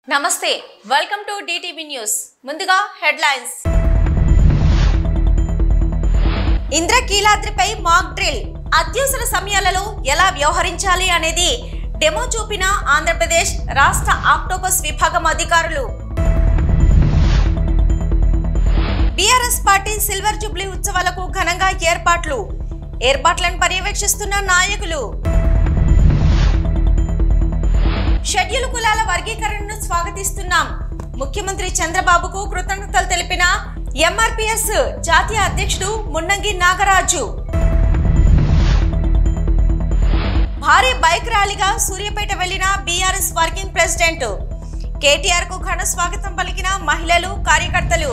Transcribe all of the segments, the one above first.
నమస్తే welcome to DTV news ముందుగా headlines ఇంద్రకీలాద్రిపై మాక్ డ్రిల్ అత్యవసర సమయాలలో ఎలా వ్యవహరించాలి అనేది డెమో చూపిన ఆంధ్రప్రదేశ్ రాష్ట్ర ఆక్టోపస్ విభాగం అధికారులు బీఆర్ఎస్ పార్టీ సిల్వర్ జూబ్లీ ఉత్సవాలకు ఘనంగా ఏర్పాట్లను పర్యవేక్షిస్తున్న నాయకులు షెడ్యూల్ కులాల వర్గీకరణను స్వాగతిస్తున్నాం ముఖ్యమంత్రి చంద్రబాబుకు కృతజ్ఞతలు తెలిపిన ఎంఆర్పీఎస్ జాతీయ అధ్యక్షుడు మున్నంగి నాగరాజు భారీ బైక్ ర్యాలీగా సూర్యాపేట వెళ్లిన బీఆర్ఎస్ వర్కింగ్ ప్రెసిడెంట్ కేటీఆర్ కు ఘన స్వాగతం పలికిన మహిళలు కార్యకర్తలు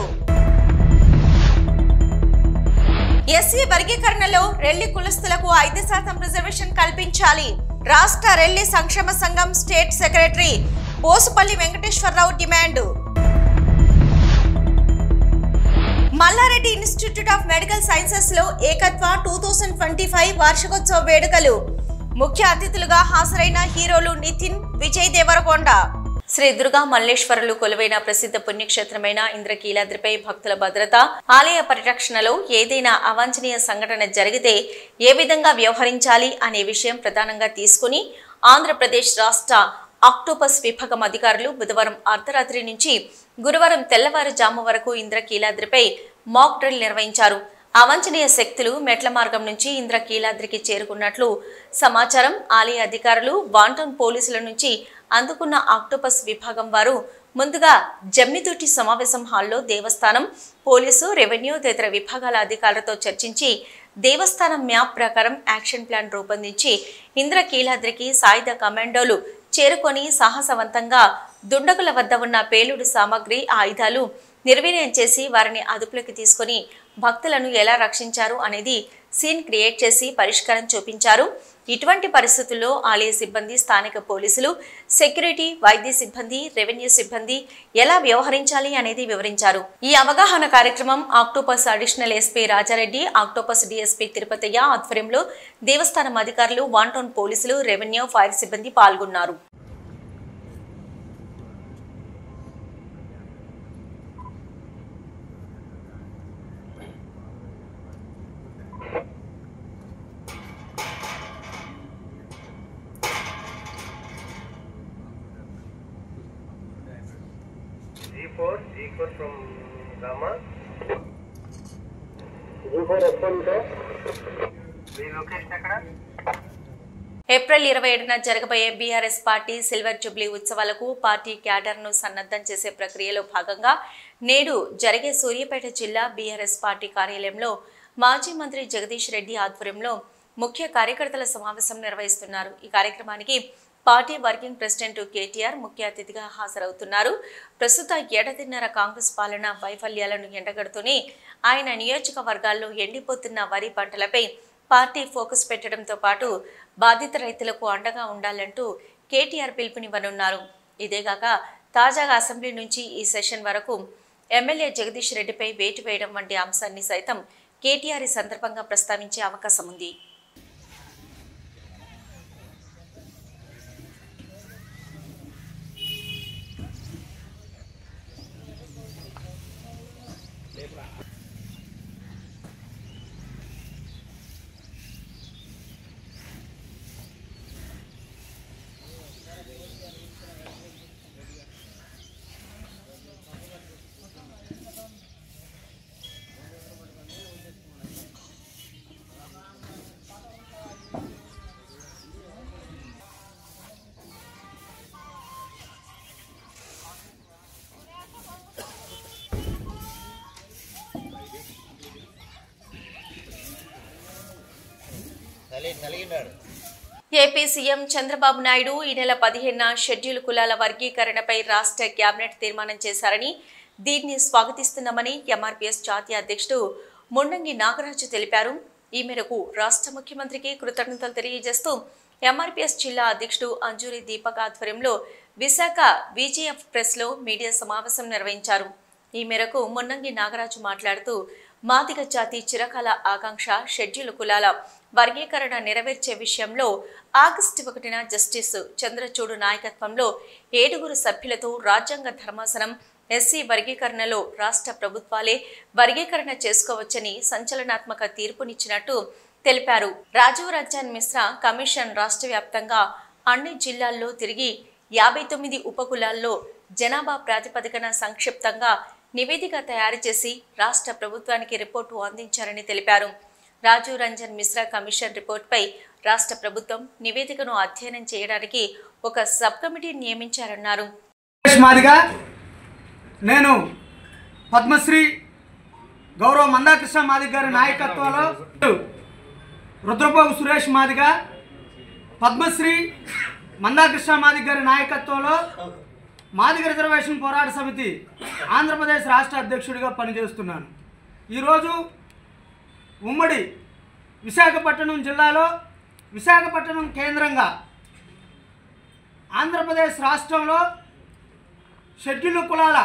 ఎస్సీ వర్గీకరణలో రెల్లి కులస్తులకు 5% రిజర్వేషన్ కల్పించాలి రాష్ట్ర రెల్లి సంక్షేమ సంఘం state secretary Bosupalli Venkateswararao demand Malla Reddy institute of medical sciences లో ఏకత్వ 2025 వార్షికోత్సవ వేడుకలు ముఖ్య అతిథులుగా హాజరైన హీరోలు నితిన్ విజయ్ దేవరకొండ శ్రీ దుర్గా మల్లేశ్వరులు కొలువైన ప్రసిద్ధ పుణ్యక్షేత్రమైన ఇంద్రకీలాద్రిపై భక్తుల భద్రత ఆలయ పరిరక్షణలో ఏదైనా అవాంఛనీయ సంఘటన జరిగితే ఏ విధంగా వ్యవహరించాలి అనే విషయం ప్రధానంగా తీసుకుని ఆంధ్రప్రదేశ్ రాష్ట్ర ఆక్టోపస్ విభాగం అధికారులు బుధవారం అర్ధరాత్రి నుంచి గురువారం తెల్లవారుజాము వరకు ఇంద్రకీలాద్రిపై మాక్ డ్రిల్ నిర్వహించారు అవాంఛనీయ శక్తులు మెట్ల మార్గం నుంచి ఇంద్రకీలాద్రికి చేరుకున్నట్లు సమాచారం ఆలయ అధికారులు వాంటౌన్ పోలీసుల నుంచి అందుకున్న ఆక్టోపస్ విభాగం వారు ముందుగా జమ్మితోటి సమావేశం హాల్లో దేవస్థానం పోలీసు రెవెన్యూ తదితర విభాగాల అధికారులతో చర్చించి దేవస్థానం మ్యాప్ ప్రకారం యాక్షన్ ప్లాన్ రూపొందించి ఇంద్రకీలాద్రికి సాయుధ కమాండోలు చేరుకొని సాహసవంతంగా దుండగుల వద్ద ఉన్న పేలుడు సామాగ్రి ఆయుధాలు నిర్వీర్యం చేసి వారిని అదుపులోకి తీసుకుని భక్తులను ఎలా రక్షించారు అనేది సీన్ క్రియేట్ చేసి పరిష్కారం చూపించారు ఇటువంటి పరిస్థితుల్లో ఆలయ సిబ్బంది స్థానిక పోలీసులు సెక్యూరిటీ వైద్య సిబ్బంది రెవెన్యూ సిబ్బంది ఎలా వ్యవహరించాలి అనేది వివరించారు ఈ అవగాహన కార్యక్రమం Octopus additional SP Rajareddy Octopus DSP Tirupatayya ఆధ్వర్యంలో దేవస్థానం అధికారులు వాంటౌన్ పోలీసులు రెవెన్యూ ఫైర్ సిబ్బంది పాల్గొన్నారు G4 from Rama. G4 respond. Me location ఎక్కడ? ఏప్రిల్ 27న జరగబోయే బీఆర్ఎస్ పార్టీ సిల్వర్ జూబ్లీ ఉత్సవాలకు పార్టీ క్యాడర్ను సన్నద్ధం చేసే ప్రక్రియలో భాగంగా నేడు జరిగే సూర్యాపేట జిల్లా బీఆర్ఎస్ పార్టీ కార్యాలయంలో మాజీ మంత్రి జగదీష్ రెడ్డి ఆధ్వర్యంలో ముఖ్య కార్యకర్తల సమావేశం నిర్వహిస్తున్నారు ఈ కార్యక్రమానికి పార్టీ వర్కింగ్ ప్రెసిడెంట్ కేటీఆర్ ముఖ్య అతిథిగా హాజరవుతున్నారు ప్రస్తుత ఏడాదిన్నర కాంగ్రెస్ పాలన వైఫల్యాలను ఎండగడుతూనే ఆయన నియోజకవర్గాల్లో ఎండిపోతున్న వరి పంటలపై పార్టీ ఫోకస్ పెట్టడంతో పాటు బాధిత రైతులకు అండగా ఉండాలంటూ కేటీఆర్ పిలుపునివ్వనున్నారు ఇదేగాక తాజాగా అసెంబ్లీ నుంచి ఈ సెషన్ వరకు ఎమ్మెల్యే జగదీష్ రెడ్డిపై వేటు వేయడం వంటి అంశాన్ని సైతం కేటీఆర్ ఈ సందర్భంగా ప్రస్తావించే అవకాశం ఉంది ఏపీ సీఎం చంద్రబాబు నాయుడు ఈ నెల 15న షెడ్యూల్ కులాల వర్గీకరణపై రాష్ట్ర కేబినెట్ తీర్మానం చేశారని దీన్ని స్వాగతిస్తున్నామని ఎంఆర్పీఎస్ జాతీయ అధ్యక్షుడు మున్నంగి నాగరాజు తెలిపారు ఈ మేరకు రాష్ట్ర ముఖ్యమంత్రికి కృతజ్ఞతలు తెలియజేస్తూ ఎంఆర్పీఎస్ జిల్లా అధ్యక్షుడు అంజూరి దీపక్ ఆధ్వర్యంలో విశాఖ విజిఎఫ్ ప్రెస్ లో మీడియా సమావేశం నిర్వహించారు ఈ మేరకు మున్నంగి నాగరాజు మాట్లాడుతూ మాదిగ జాతి చిరకాల ఆకాంక్ష షెడ్యూల్ కులాల వర్గీకరణ నెరవేర్చే విషయంలో ఆగస్టు 1న జస్టిస్ చంద్రచూడ్ నాయకత్వంలో 7 సభ్యులతో రాజ్యాంగ ధర్మాసనం ఎస్సీ వర్గీకరణలో రాష్ట్ర ప్రభుత్వాలే వర్గీకరణ చేసుకోవచ్చని సంచలనాత్మక తీర్పునిచ్చినట్టు తెలిపారు. రాజీవ్ రంజన్ మిశ్రా కమిషన్ రాష్ట్ర వ్యాప్తంగా అన్ని జిల్లాల్లో తిరిగి 59 ఉపకులాల్లో జనాభా ప్రాతిపదికన సంక్షిప్తంగా నివేదిక తయారు చేసి రాష్ట్ర ప్రభుత్వానికి రిపోర్టు అందించారని తెలిపారు. రాజీవ్ రంజన్ మిశ్రా కమిషన్ రిపోర్టుపై రాష్ట్ర ప్రభుత్వం నివేదికను అధ్యయనం చేయడానికి ఒక సబ్ కమిటీ నియమించారన్నారు. నేను పద్మశ్రీ గౌరవ మందాకృష్ణ మాదిగ గారి నాయకత్వంలో రుద్రబాబు సురేష్ మాదిగ పద్మశ్రీ మందాకృష్ణ మాదిగ గారి నాయకత్వంలో మాదిగ రిజర్వేషన్ పోరాట సమితి ఆంధ్రప్రదేశ్ రాష్ట్ర అధ్యక్షుడిగా పనిచేస్తున్నాను. ఈరోజు ఉమ్మడి విశాఖపట్నం జిల్లాలో విశాఖపట్నం కేంద్రంగా ఆంధ్రప్రదేశ్ రాష్ట్రంలో షెడ్యూల్ కులాల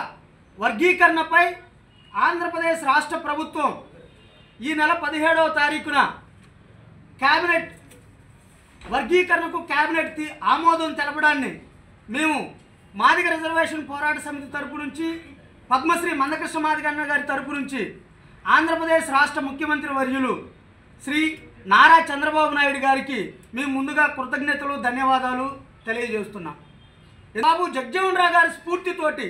వర్గీకరణపై ఆంధ్రప్రదేశ్ రాష్ట్ర ప్రభుత్వం ఈ నెల 17వ తారీఖున క్యాబినెట్ వర్గీకరణకు క్యాబినెట్ ఆమోదం తెలపడాన్ని మేము మాదిగ రిజర్వేషన్ పోరాట సమితి తరపు నుంచి పద్మశ్రీ మందకృష్ణ మాదిగ అన్న గారి తరపు నుంచి ఆంధ్రప్రదేశ్ రాష్ట్ర ముఖ్యమంత్రి వర్యులు శ్రీ నారా చంద్రబాబు నాయుడు గారికి మేము ముందుగా కృతజ్ఞతలు ధన్యవాదాలు తెలియజేస్తున్నాం. బాబు జగజ్జీవన్ రావు గారి స్ఫూర్తితోటి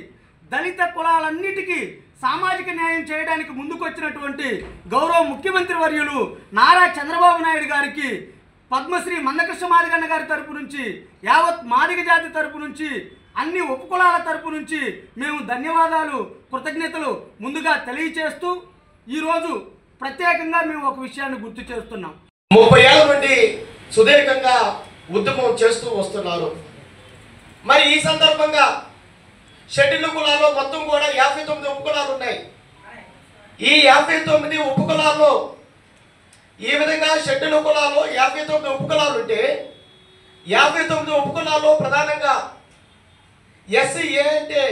దళిత కులాలన్నిటికీ సామాజిక న్యాయం చేయడానికి ముందుకొచ్చినటువంటి గౌరవ ముఖ్యమంత్రి వర్యులు నారా చంద్రబాబు నాయుడు గారికి పద్మశ్రీ మందకృష్ణ మాదిగ అన్న గారి తరపు నుంచి యావత్ మాదిగ జాతి తరపు నుంచి అన్ని ఉపకులాల తరపు నుంచి మేము ధన్యవాదాలు కృతజ్ఞతలు ముందుగా తెలియచేస్తూ ఈరోజు ప్రత్యేకంగా మేము ఒక విషయాన్ని గుర్తు చేస్తున్నాం. 30 ఏళ్ల నుండి సుదీర్ఘంగా ఉద్యమం చేస్తూ వస్తున్నారు. మరి ఈ సందర్భంగా షెడ్యూల్ కులాల్లో మొత్తం కూడా 59 ఉపకులాలు ఉన్నాయి. ఈ 59 ఉపకులాల్లో ఈ విధంగా షెడ్యూల్ కులాల్లో 59 ఉపకులాలు ఉంటే 59 ఉపకులాల్లో ప్రధానంగా ఎస్సీఏ అంటే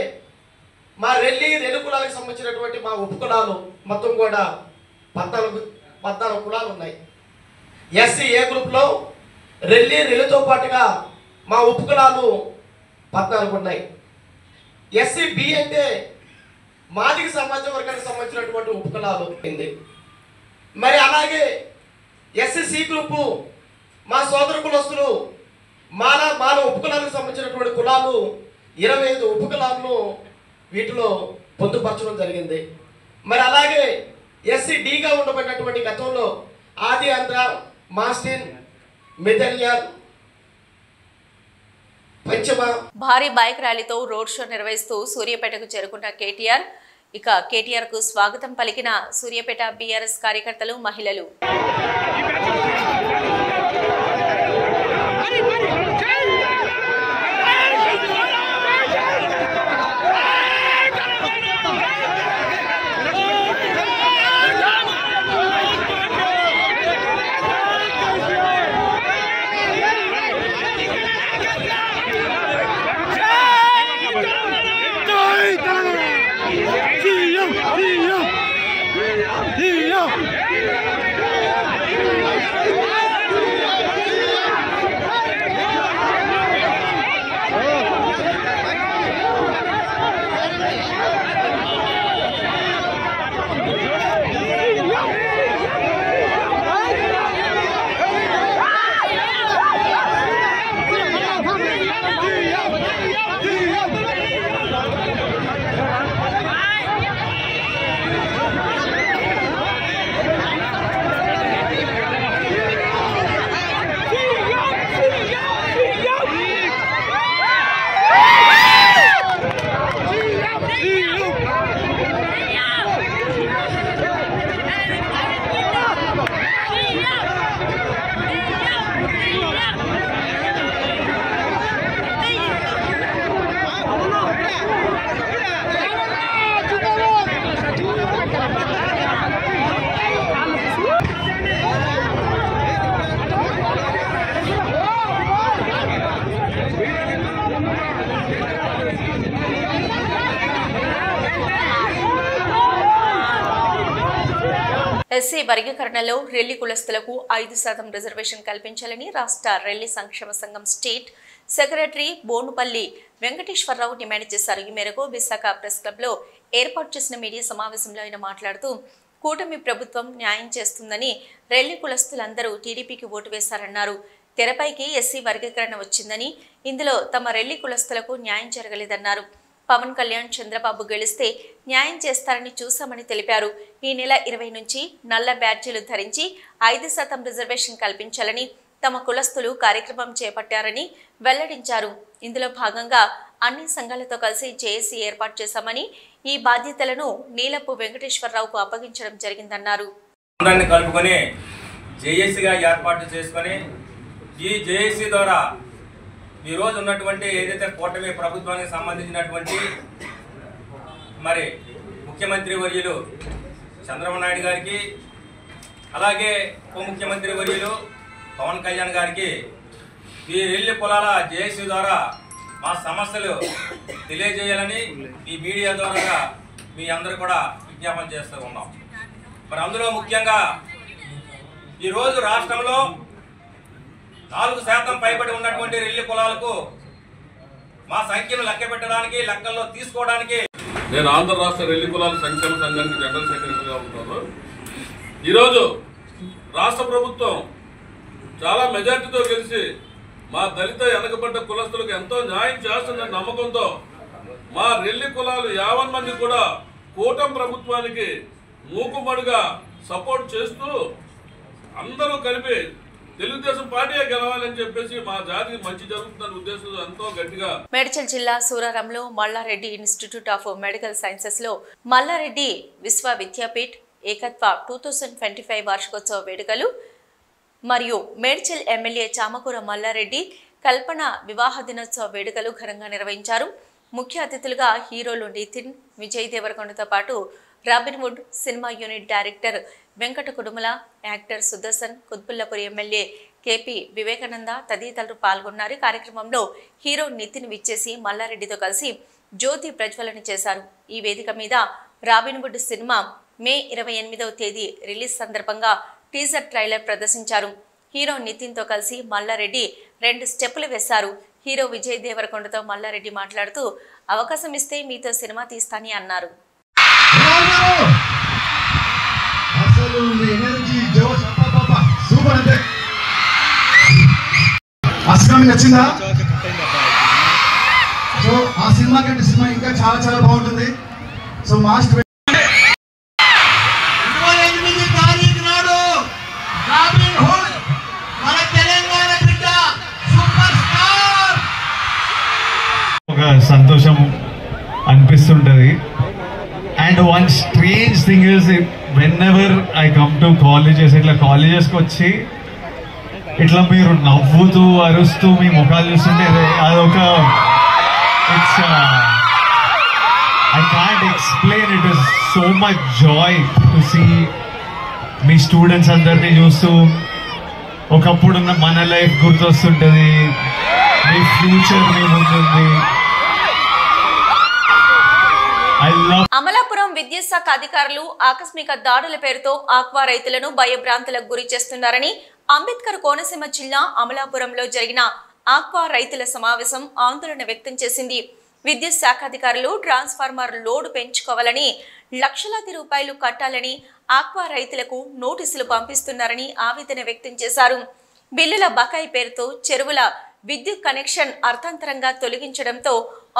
మా రెల్లి కులాలకు సంబంధించినటువంటి మా ఉపకులాలు మొత్తం కూడా 14 కులాలు ఉన్నాయి. ఎస్సీఏ గ్రూప్లో రెల్లితో పాటుగా మా ఉపకులాలు 14 ఉన్నాయి. ఎస్సీబి అంటే మాదిగ సమాజ వర్గానికి సంబంధించినటువంటి ఉపకులాలు ఉంది. మరి అలాగే ఎస్సీసీ గ్రూపు మా సోదర కులస్తులు మాల ఉపకులాలకు సంబంధించినటువంటి కులాలు 25 ఉపకులాలను వీటిలో పొందుపరచడం జరిగింది. మరి అలాగే ఎస్సీడీగా ఉండబడినటువంటి గతంలో ఆది ఆంధ్ర, మాస్టిన్, మెదలియర్, పంచమ భారీ బైక్ ర్యాలీతో రోడ్ షో నిర్వహిస్తూ సూర్యాపేటకు చేరుకున్న కేటీఆర్. ఇక కేటీఆర్ కు స్వాగతం పలికిన సూర్యాపేట బీఆర్ఎస్ కార్యకర్తలు, మహిళలు. ఎస్సీ వర్గీకరణలో రెల్లి కులస్తులకు 5% రిజర్వేషన్ కల్పించాలని రాష్ట్ర రెల్లి సంక్షేమ సంఘం state secretary Bonupalli Venkateswararao demand చేశారు. ఈ మేరకు విశాఖ ప్రెస్ క్లబ్లో ఏర్పాటు చేసిన మీడియా సమావేశంలో ఆయన మాట్లాడుతూ కూటమి ప్రభుత్వం న్యాయం చేస్తుందని రెల్లి కులస్తులందరూ టీడీపీకి ఓటు వేశారన్నారు. తెరపైకి ఎస్సీ వర్గీకరణ వచ్చిందని ఇందులో తమ రెల్లి కులస్తులకు న్యాయం జరగలేదన్నారు. పవన్ కళ్యాణ్ చంద్రబాబు గెలిస్తే న్యాయం చేస్తారని చూశామని తెలిపారు. ఈ నెల 20 నుంచి నల్ల బ్యాడ్జీలు ధరించి 5% రిజర్వేషన్ కల్పించాలని తమ కులస్తులు కార్యక్రమం చేపట్టారని వెల్లడించారు. ఇందులో భాగంగా అన్ని సంఘాలతో కలిసి జేఏసీ ఏర్పాటు చేశామని ఈ బాధ్యతలను నీలపు వెంకటేశ్వరరావుకు అప్పగించడం జరిగిందన్నారు. కలుపుకొని జేఏసీగా ఏర్పాటు చేసుకొని ఈ జేఏసీ ద్వారా ఈ రోజు ఉన్నటువంటి ఏదైతే కూటమి ప్రభుత్వానికి సంబంధించినటువంటి మరి ముఖ్యమంత్రి వర్యులు చంద్రబాబు నాయుడు గారికి అలాగే ఉప ముఖ్యమంత్రి వర్యులు పవన్ కళ్యాణ్ గారికి ఈ రెల్లి కులాల జేఏసీ ద్వారా మా సమస్యలు తెలియజేయాలని ఈ మీడియా ద్వారా మీ అందరూ కూడా విజ్ఞాపన చేస్తూ ఉన్నాం. మరి అందులో ముఖ్యంగా ఈరోజు రాష్ట్రంలో 4% పైబడి ఉన్నటువంటి రెల్లి కులాలకు మా సంఖ్యను లెక్క పెట్టడానికి లెక్కల్లో తీసుకోవడానికి నేను ఆంధ్ర రాష్ట్ర రెల్లి కులాల సంక్షేమ సంఘానికి జనరల్ సెక్రటరీగా ఉంటాను. ఈరోజు రాష్ట్ర ప్రభుత్వం చాలా మెజార్టీతో గెలిచి మా దళిత వెనకబడ్డ కులస్తులకు ఎంతో న్యాయం చేస్తుందన్న నమ్మకంతో మా రెల్లి కులాలు 50 మంది కూడా కూటమి ప్రభుత్వానికి మూకుమ్మడిగా సపోర్ట్ చేస్తూ అందరూ కలిపి తెలుగుదేశం పార్టీయే గెలవాలని చెప్పేసి మా జాతికి మంచి జరుగుతుందన్న ఉద్దేశంతో ఎంతో గట్టిగా మేడ్చల్ జిల్లా సూరారంలో Malla Reddy institute of medical sciences లో మల్లారెడ్డి విశ్వవిద్యాపీఠ్ ఏకత్వ 2025 వార్షికోత్సవ వేడుకలు మరియు మేడ్చల్ ఎమ్మెల్యే చామకూర మల్లారెడ్డి కల్పన వివాహ దినోత్సవ వేడుకలు ఘనంగా నిర్వహించారు. ముఖ్య అతిథులుగా హీరోలు నితిన్, విజయ్ దేవరకొండతో పాటు Robinhood cinema unit director Venkata Kudumula, actor Sudarshan, Kutbullapur MLA KP Vivekananda తదితరులు పాల్గొన్నారు. కార్యక్రమంలో హీరో నితిన్ విచ్చేసి మల్లారెడ్డితో కలిసి జ్యోతి ప్రజ్వలన చేశారు. ఈ వేదిక మీద రాబిన్వుడ్ సినిమా మే 28వ తేదీ రిలీజ్ సందర్భంగా టీజర్ ట్రైలర్ ప్రదర్శించారు. హీరో నితిన్తో కలిసి మల్లారెడ్డి 2 స్టెప్పులు వేశారు. హీరో విజయ్ దేవరకొండతో మల్లారెడ్డి మాట్లాడుతూ అవకాశం ఇస్తే మీతో సినిమా తీస్తానని అన్నారు. నచ్చిందా? సో ఆ సినిమా కంటే సినిమా ఇంకా చాలా చాలా బాగుంటుంది. సో మాస్ట్ 28 తారీఖు నాడు రాబిన్హుడ్ మన తెలంగాణ బిడ్డ సూపర్ స్టార్. ఒక సంతోషం అనిపిస్తుంటది. And one strange thing is whenever I come to colleges, ఇట్లా కాలేజెస్కి వచ్చి ఇట్లా మీరు నవ్వుతూ అరుస్తూ మీ ముఖాలు చూస్తుంటే అదొక it's I can't explain. It is so much joy to see మీ స్టూడెంట్స్ అందరినీ చూస్తూ ఒకప్పుడున్న మన లైఫ్ గుర్తొస్తుంటుంది, మీ ఫ్యూచర్ మీ ముందుంది. అమలాపురం విద్యుత్ శాఖ అధికారులు ఆకస్మిక దాడుల పేరుతో ఆక్వా రైతులను భయభ్రాంతులకు గురి చేస్తున్నారని అంబేద్కర్ కోనసీమ జిల్లా అమలాపురంలో జరిగిన ఆక్వా రైతుల సమావేశం ఆందోళన వ్యక్తం చేసింది. విద్యుత్ శాఖ అధికారులు ట్రాన్స్ఫార్మర్ లోడ్ పెంచుకోవాలని, లక్షలాది రూపాయలు కట్టాలని ఆక్వా రైతులకు నోటీసులు పంపిస్తున్నారని ఆవేదన వ్యక్తం చేశారు. బిల్లుల బకాయి పేరుతో చెరువుల విద్యుత్ కనెక్షన్ అర్థాంతరంగా తొలగించడంతో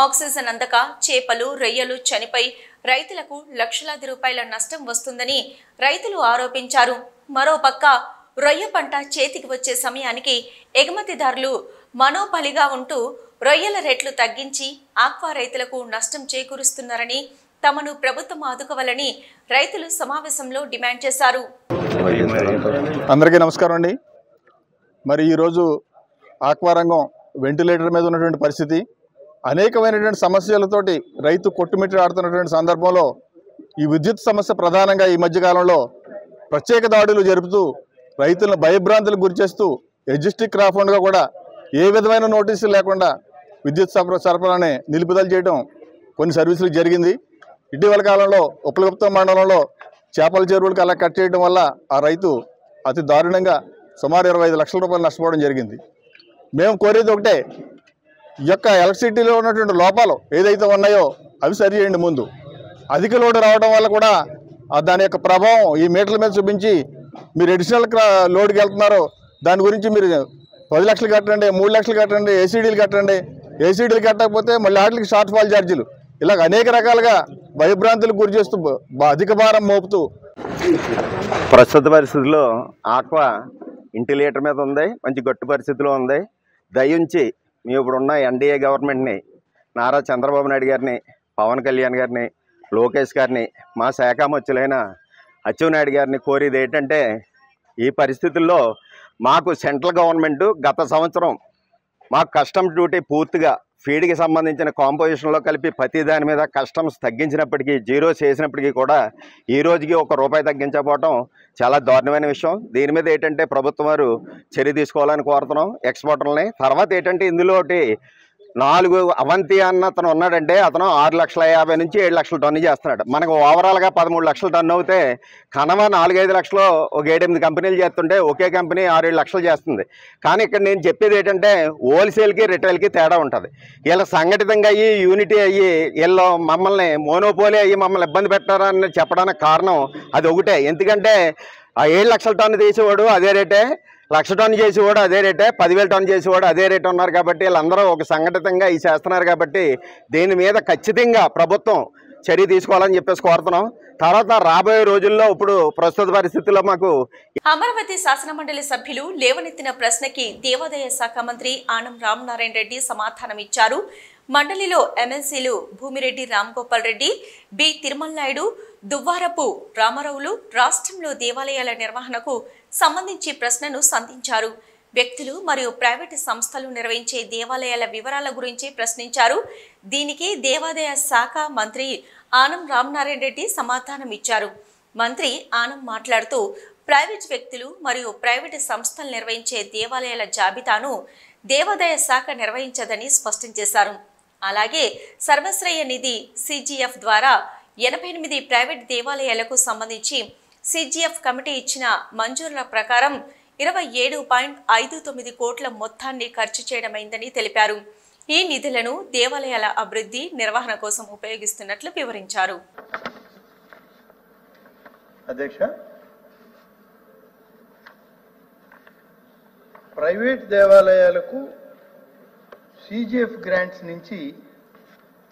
ఆక్సిజన్ అందక చేపలు, రొయ్యలు చనిపోయి రైతులకు లక్షలాది రూపాయల నష్టం వస్తుందని రైతులు ఆరోపించారు. మరోపక్క రొయ్య పంట చేతికి వచ్చే సమయానికి ఎగుమతిదారులు మనోబలిగా ఉంటూ రొయ్యల రేట్లు తగ్గించి ఆక్వా రైతులకు నష్టం చేకూరుస్తున్నారని, తమను ప్రభుత్వం ఆదుకోవాలని రైతులు సమావేశంలో డిమాండ్ చేశారు. అందరికీ నమస్కారం అండి. మరి ఈరోజు ఆక్వా రంగం వెంటిలేటర్ మీద ఉన్నటువంటి పరిస్థితి, అనేకమైనటువంటి సమస్యలతోటి రైతు కొట్టుమిట్టి ఆడుతున్నటువంటి సందర్భంలో ఈ విద్యుత్ సమస్య ప్రధానంగా ఈ మధ్యకాలంలో ప్రత్యేక దాడులు జరుపుతూ రైతులను భయభ్రాంతులకు గురిచేస్తూ ఎగ్జిస్టింగ్ క్రాఫ్ట్గా కూడా ఏ విధమైన నోటీసులు లేకుండా విద్యుత్ సరఫరాని నిలుపుదల చేయడం కొన్ని సర్వీసులు జరిగింది. ఇటీవల కాలంలో ఉప్పలగుప్తం మండలంలో చేపల చెరువులకు అలా కట్ చేయడం వల్ల ఆ రైతు అతి దారుణంగా సుమారు 25 లక్షల రూపాయలు నష్టపోవడం జరిగింది. మేము కోరేది ఒకటే, ఈ యొక్క ఎలక్ట్రిసిటీలో ఉన్నటువంటి లోపాలు ఏదైతే ఉన్నాయో అవి సరి చేయండి. ముందు అధిక లోడ్ రావడం వల్ల కూడా దాని యొక్క ప్రభావం ఈ మీటర్ల మీద చూపించి మీరు అడిషనల్ లోడ్కి వెళ్తున్నారో దాని గురించి మీరు 10 లక్షలు కట్టండి, 3 లక్షలు కట్టండి, ఏసీడీలు కట్టండి. ఏసీడీలు కట్టకపోతే మళ్ళీ వాటికి షార్ట్ ఫాల్ ఛార్జీలు, ఇలాగ అనేక రకాలుగా భయభ్రాంతులకు గురి చేస్తూ అధిక భారం మోపుతూ ప్రస్తుత పరిస్థితుల్లో ఆక్వా ఇంటి లీటర్ మీద ఉంది, మంచి గట్టు పరిస్థితిలో ఉంది. దయించి మీ ఇప్పుడున్న ఎన్డీఏ గవర్నమెంట్ని, నారా చంద్రబాబు నాయుడు గారిని, పవన్ కళ్యాణ్ గారిని, లోకేష్ గారిని, మా శాఖ మంత్రులైన అచ్చెన్నాయుడు గారిని కోరేది ఏంటంటే, ఈ పరిస్థితుల్లో మాకు సెంట్రల్ గవర్నమెంట్ గత సంవత్సరం మాకు కస్టమ్స్ డ్యూటీ పూర్తిగా ఫీడ్కి సంబంధించిన కాంపోజిషన్లో కలిపి ప్రతి దాని మీద కస్టమ్స్ తగ్గించినప్పటికీ, జీరో చేసినప్పటికీ కూడా ఈ రోజుకి ₹1 తగ్గించకపోవటం చాలా దారుణమైన విషయం. దీని మీద ఏంటంటే ప్రభుత్వం వారు చర్య తీసుకోవాలని కోరుతున్నాం ఎక్స్పోర్టర్లని. తర్వాత ఏంటంటే ఇందులోటి 4 అవంతి అన్న అతను ఉన్నాడంటే అతను 6,50,000 నుంచి 7 లక్షల టన్ను చేస్తున్నాడు. మనకు ఓవరాల్గా 13 లక్షల టన్ను అవుతే కనవ 4-5 లక్షలు ఒక 7-8 కంపెనీలు చేస్తుంటే ఒకే కంపెనీ 6-7 లక్షలు చేస్తుంది. కానీ ఇక్కడ నేను చెప్పేది ఏంటంటే హోల్సేల్కి రిటైల్కి తేడా ఉంటుంది. వీళ్ళ సంఘటితంగా అయ్యి యూనిటీ అయ్యి వీళ్ళు మమ్మల్ని మోనోపోలీ అయ్యి మమ్మల్ని ఇబ్బంది పెట్టారని చెప్పడానికి కారణం అది ఒకటే. ఎందుకంటే ఆ 7 లక్షల టన్ను తీసేవాడు అదే రేటే, 1,00,000 టన్ను చేసేవాడు అదే రేటే, 10,000 టన్ను చేసేవాడు అదే రేటు ఉన్నారు. కాబట్టి వీళ్ళందరూ ఒక సంఘటితంగా ఈ చేస్తున్నారు. కాబట్టి దీని మీద ఖచ్చితంగా ప్రభుత్వం చర్య తీసుకోవాలని చెప్పేసి కోరుతున్నాం. తర్వాత రాబోయే రోజుల్లో ఇప్పుడు ప్రస్తుత పరిస్థితుల్లో మాకు అమరావతి శాసనమండలి సభ్యులు లేవనెత్తిన ప్రశ్నకి దేవాదాయ శాఖ మంత్రి ఆనం రామనారాయణ రెడ్డి సమాధానం ఇచ్చారు. మండలిలో ఎమ్మెల్సీలు భూమిరెడ్డి రాంగోపాల్ రెడ్డి, బి తిరుమల నాయుడు, దువ్వారపు రామారావులు రాష్ట్రంలో దేవాలయాల నిర్వహణకు సంబంధించి ప్రశ్నను సంధించారు. వ్యక్తులు మరియు ప్రైవేటు సంస్థలు నిర్వహించే దేవాలయాల వివరాల గురించి ప్రశ్నించారు. దీనికి దేవాదాయ శాఖ మంత్రి ఆనం రామనారాయణ రెడ్డి సమాధానం ఇచ్చారు. మంత్రి ఆనం మాట్లాడుతూ ప్రైవేట్ వ్యక్తులు మరియు ప్రైవేటు సంస్థలు నిర్వహించే దేవాలయాల జాబితాను దేవాదాయ శాఖ నిర్వహించదని స్పష్టం చేశారు. అలాగే సర్వశ్రేయ నిధి CGF ద్వారా 88 ప్రైవేట్ దేవాలయాలకు సంబంధించి CGF కమిటీ ఇచ్చిన మంజూరుల ప్రకారం 27.59 కోట్ల మొత్తాన్ని ఖర్చు చేయడమైందని తెలిపారు. ఈ నిధులను దేవాలయాల అభివృద్ధి నిర్వహణ కోసం ఉపయోగిస్తున్నట్లు వివరించారు. అధ్యక్ష, ప్రైవేట్ దేవాలయాలకు CGF గ్రాంట్స్ నుంచి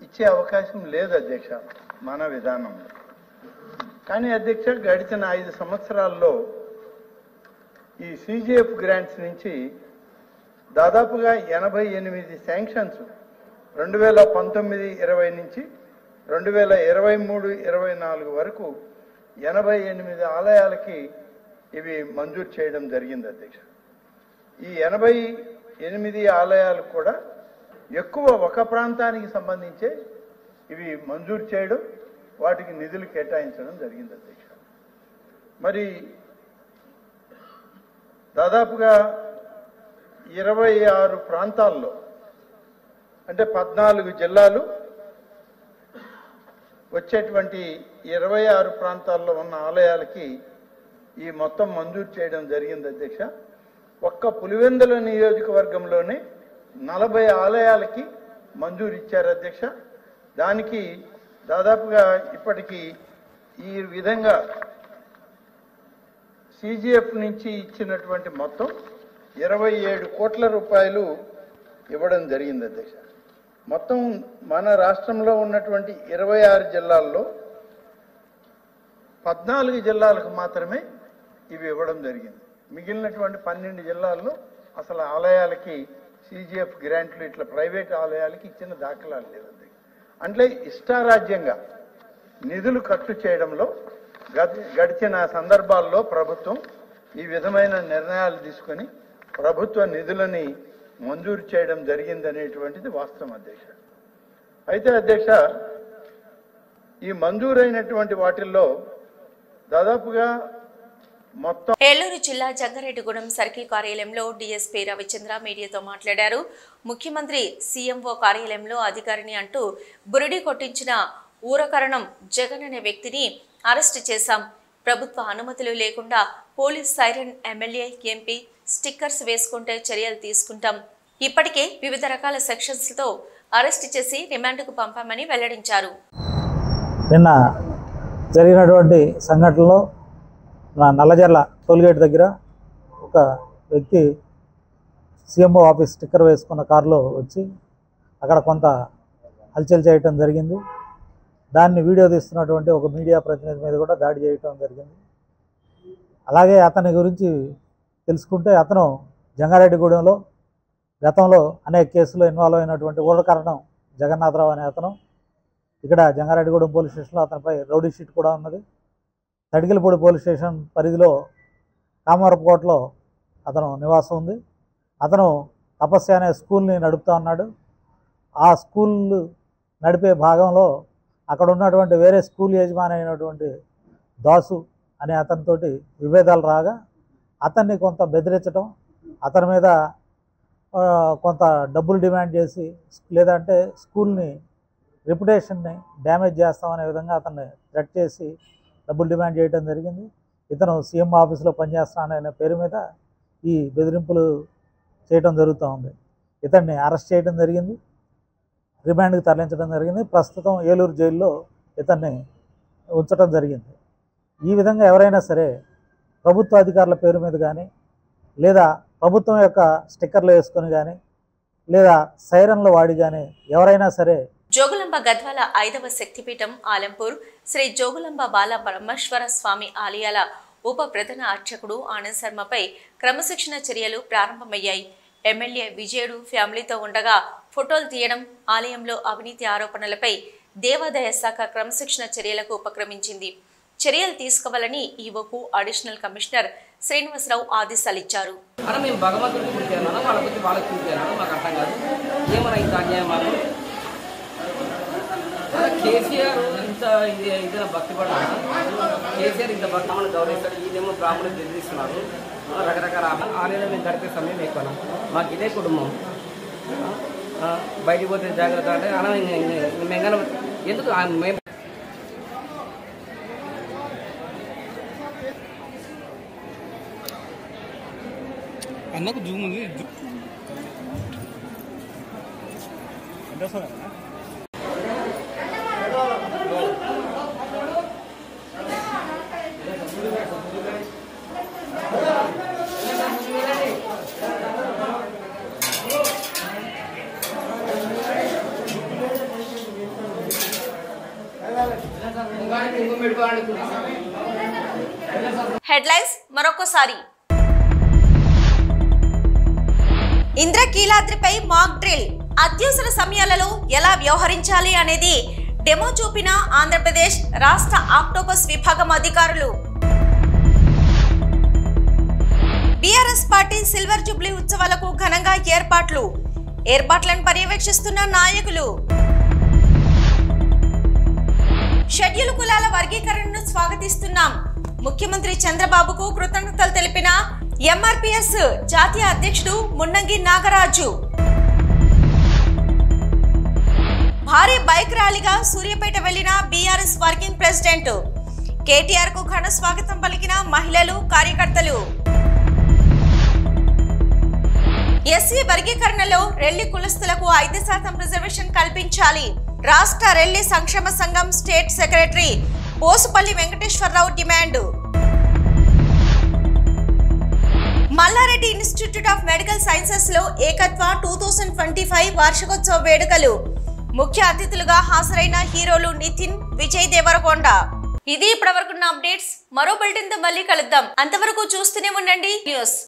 ఇచ్చే అవకాశం లేదు అధ్యక్ష మన విధానంలో. కానీ అధ్యక్ష గడిచిన 5 సంవత్సరాల్లో ఈ CGF గ్రాంట్స్ నుంచి దాదాపుగా 88 శాంక్షన్స్ 2019-20 నుంచి 2023-24 వరకు 88 ఆలయాలకి ఇవి మంజూరు చేయడం జరిగింది అధ్యక్ష. ఈ 88 ఆలయాలు కూడా ఎక్కువ ఒక ప్రాంతానికి సంబంధించే ఇవి మంజూరు చేయడం, వాటికి నిధులు కేటాయించడం జరిగింది అధ్యక్ష. మరి దాదాపుగా 26 ప్రాంతాల్లో అంటే 14 జిల్లాలు వచ్చేటువంటి 26 ప్రాంతాల్లో ఉన్న ఆలయాలకి ఈ మొత్తం మంజూరు చేయడం జరిగింది అధ్యక్ష. ఒక్క పులివెందుల నియోజకవర్గంలోనే 40 ఆలయాలకి మంజూరు ఇచ్చారు అధ్యక్ష. దానికి దాదాపుగా ఇప్పటికీ ఈ విధంగా CGF నుంచి ఇచ్చినటువంటి మొత్తం 27 కోట్ల రూపాయలు ఇవ్వడం జరిగింది అధ్యక్ష. మొత్తం మన రాష్ట్రంలో ఉన్నటువంటి 26 జిల్లాల్లో 14 జిల్లాలకు మాత్రమే ఇవి ఇవ్వడం జరిగింది. మిగిలినటువంటి 12 జిల్లాల్లో అసలు ఆలయాలకి CGF గ్రాంట్లు ఇట్లా ప్రైవేట్ ఆలయాలకి ఇచ్చిన దాఖలాలు లేదు. అంటే ఇష్టారాజ్యంగా నిధులు ఖర్చు చేయడంలో గడిచిన సందర్భాల్లో ప్రభుత్వం ఈ విధమైన నిర్ణయాలు తీసుకొని ప్రభుత్వ నిధులని మంజూరు చేయడం జరిగిందనేటువంటిది వాస్తవం అధ్యక్ష. అయితే అధ్యక్ష, ఈ మంజూరైనటువంటి వాటిల్లో దాదాపుగా మొత్తం ఏలూరు జిల్లా జంగారెడ్డిగూడెం సర్కిల్ కార్యాలయంలో డీఎస్పీ రవిచంద్ర మీడియాతో మాట్లాడారు. ముఖ్యమంత్రి CMO కార్యాలయంలో అధికారిని అంటూ బురిడి కొట్టించిన ఊరకరణం జగన్ అనే వ్యక్తిని అరెస్టు చేశాం. ప్రభుత్వ అనుమతులు లేకుండా police siren MLA MP stickers వేసుకుంటే చర్యలు తీసుకుంటాం. ఇప్పటికే వివిధ రకాల సెక్షన్స్తో అరెస్ట్ చేసి రిమాండ్కు పంపామని వెల్లడించారు. నిన్న జరిగినటువంటి సంఘటనలో నల్లజర్ల టోల్గేట్ దగ్గర ఒక వ్యక్తి సీఎంఓ ఆఫీస్ స్టిక్కర్ వేసుకున్న కారులో వచ్చి అక్కడ కొంత హల్చల్ చేయటం జరిగింది. దాన్ని వీడియో తీస్తున్నటువంటి ఒక మీడియా ప్రతినిధి మీద కూడా దాడి చేయటం జరిగింది. అలాగే అతని గురించి తెలుసుకుంటే అతను జంగారెడ్డిగూడెంలో గతంలో అనేక కేసుల్లో ఇన్వాల్వ్ అయినటువంటి ఊరకరణం జగన్నాథరావు అనే అతను. ఇక్కడ జంగారెడ్డిగూడెం పోలీస్ స్టేషన్లో అతనిపై రౌడీ షీట్ కూడా ఉన్నది. తడికిలపూడి పోలీస్ స్టేషన్ పరిధిలో కామవరపుకోటలో అతను నివాసం ఉంది. అతను తపస్య అనే స్కూల్ని నడుపుతూ ఉన్నాడు. ఆ స్కూల్ నడిపే భాగంలో అక్కడ ఉన్నటువంటి వేరే స్కూల్ యజమాని అయినటువంటి దాసు అనే అతనితోటి విభేదాలు రాగా అతన్ని కొంత బెదిరించడం, అతని మీద కొంత డబ్బులు డిమాండ్ చేసి లేదంటే స్కూల్ని రెప్యుటేషన్ని డ్యామేజ్ చేస్తామనే విధంగా అతన్ని థ్రెట్ చేసి డబ్బులు డిమాండ్ చేయడం జరిగింది. ఇతను సీఎం ఆఫీస్లో పనిచేస్తాననే పేరు మీద ఈ బెదిరింపులు చేయడం జరుగుతూ ఉంది. ఇతన్ని అరెస్ట్ చేయడం జరిగింది, రిమాండ్కి తరలించడం జరిగింది. ప్రస్తుతం ఏలూరు జైల్లో ఇతన్ని ఉంచడం జరిగింది. ఈ విధంగా ఎవరైనా సరే ప్రభుత్వ అధికారుల పేరు మీద కానీ లేదా ప్రభుత్వం యొక్క స్టిక్కర్లు వేసుకొని కానీ లేదా సైరన్లు వాడి కానీ ఎవరైనా సరే జోగులాంబ గద్వాల 5వ శక్తిపీఠం ఆలంపూర్ శ్రీ జోగులాంబ బాల బ్రహ్మేశ్వర స్వామి ఆలయాల ఉప ప్రధాన అర్చకుడు ఆనంద్ శర్మపై క్రమశిక్షణ చర్యలు ప్రారంభమయ్యాయి. ఎమ్మెల్యే విజయుడు ఫ్యామిలీతో ఉండగా ఫోటోలు తీయడం, ఆలయంలో అవినీతి ఆరోపణలపై దేవాదాయ శాఖ క్రమశిక్షణ చర్యలకు ఉపక్రమించింది. చర్యలు తీసుకోవాలని ఈవోకు అడిషనల్ కమిషనర్ శ్రీనివాసరావు ఆదేశాలిచ్చారు. మేము భగవంతుడిని పూర్తిగా వాళ్ళ గురించి వాళ్ళకి పూర్తిగా మాకు అర్థం కాదు. ఏమైనా ఇంత అన్యాయం మాకు కేసీఆర్ ఇంత ఇదిన భక్తి పడ్డాడు. కేసీఆర్ ఇంత భక్తి మమ్మల్ని గౌరవిస్తాడు. ఈయనేమో బ్రాహ్మణులు బెదిరిస్తున్నారు. రకరకాల ఆలయాలు మేము గడిపే సమయం ఎక్కువ. మాకు ఇదే కుటుంబం. బయటికి పోతే జాగ్రత్త అంటే అలా మేము ఎందుకు మేము అన్నకు జూమ్ ఉంది. హెడ్లైన్స్ మరొకసారి. ఇంద్రకీలాద్రిపై మాక్ డ్రిల్, అత్యవసర సమయాలలో ఎలా వ్యవహరించాలి అనేది డెమో చూపిన ఆంధ్రప్రదేశ్ రాష్ట్ర ఆక్టోపస్ విభాగం అధికారులు. బీఆర్ఎస్ పార్టీ సిల్వర్ జూబ్లీ ఉత్సవాలకు ఘనంగా ఏర్పాట్లను పర్యవేక్షిస్తున్న నాయకులు. షెడ్యూల్ కులాల వర్గీకరణను స్వాగతిస్తున్నాం, ముఖ్యమంత్రి చంద్రబాబుకు కృతజ్ఞతలు తెలిపిన ఎంఆర్పీఎస్ జాతీయ అధ్యక్షుడు మున్నంగి నాగరాజు. భారీ బైక్ ర్యాలీగా సూర్యాపేట వెళ్లిన బీఆర్ఎస్ వర్కింగ్ ప్రెసిడెంట్. కేటీఆర్ కు ఘన స్వాగతం పలికిన మహిళలు, కార్యకర్తలు. ఎస్సీ వర్గీకరణలో రెల్లి కులస్తులకు 5% రిజర్వేషన్ కల్పించాలి. రాష్ట్ర రెల్లి సంక్షేమ సంఘం state secretary Bosupalli Venkateswararao demand. Malla Reddy institute of medical sciences లో ఏకత్వ 2025 వార్షికోత్సవ వేడుకలు. ముఖ్య అతిథులుగా హాజరైన హీరోలు నితిన్, విజయ్ దేవరకొండ. ఇది ఇప్పటివరకున్న అప్డేట్స్. మరో బులెటిన్ తో మళ్ళీ కలుద్దాం. అంతవరకు చూస్తూనే ఉండండి న్యూస్.